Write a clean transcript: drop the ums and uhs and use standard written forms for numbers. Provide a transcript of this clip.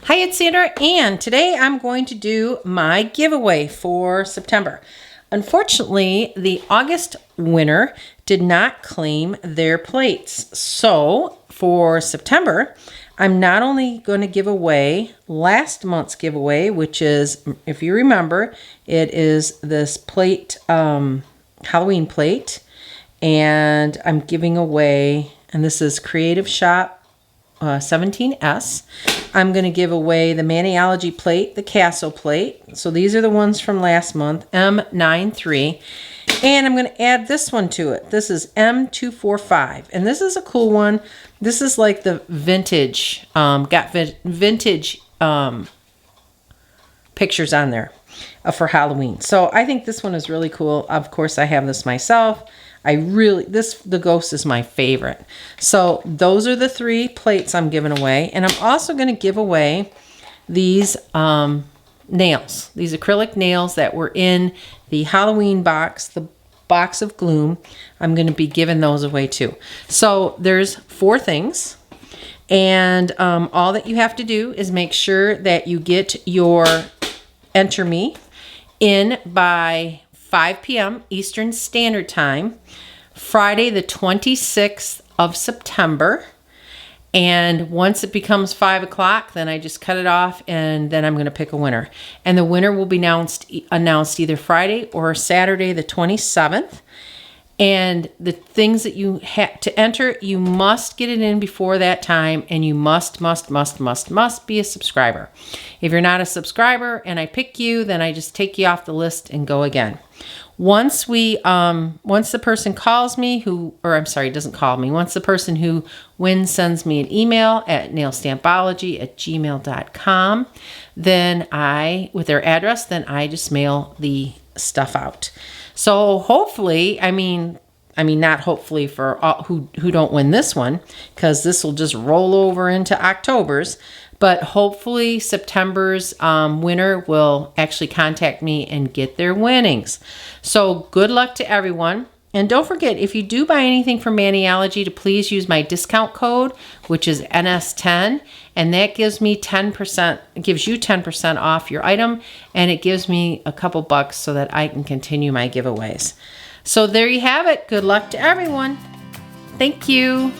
Hi, it's Sandra, and today I'm going to do my giveaway for September. Unfortunately, the August winner did not claim their plates. So for September, I'm not only going to give away last month's giveaway, which is, if you remember, it is this plate, Halloween plate, and I'm giving away, and this is Creative Shop 17S. I'm going to give away the Maniology plate, the Castle plate. So these are the ones from last month, M93. And I'm going to add this one to it. This is M245. And this is a cool one. This is like the vintage, vintage pictures on there for Halloween. So I think this one is really cool. Of course, I have this myself. The ghost is my favorite. So those are the 3 plates I'm giving away. And I'm also going to give away these nails, these acrylic nails that were in the Halloween box, the box of Gloom. I'm going to be giving those away too. So there's 4 things. And all that you have to do is make sure that you get your Enter Me in by 5 p.m. Eastern Standard Time, Friday the 26th of September. And once it becomes 5 o'clock, then I just cut it off, and then I'm going to pick a winner. And the winner will be announced either Friday or Saturday the 27th. And the things that you have to enter, you must get it in before that time, and you must be a subscriber. If you're not a subscriber and I pick you, then I just take you off the list and go again. Once the person calls me doesn't call me. Once the person who wins sends me an email at nailstampology@gmail.com, then with their address, then I just mail the stuff out. So hopefully, I mean not hopefully for all who don't win this one, because this will just roll over into October's, but hopefully September's winner will actually contact me and get their winnings. So good luck to everyone. And don't forget, if you do buy anything from Maniology, to please use my discount code, which is NS10, and that gives me 10%, it gives you 10% off your item, and it gives me a couple bucks so that I can continue my giveaways. So there you have it. Good luck to everyone. Thank you.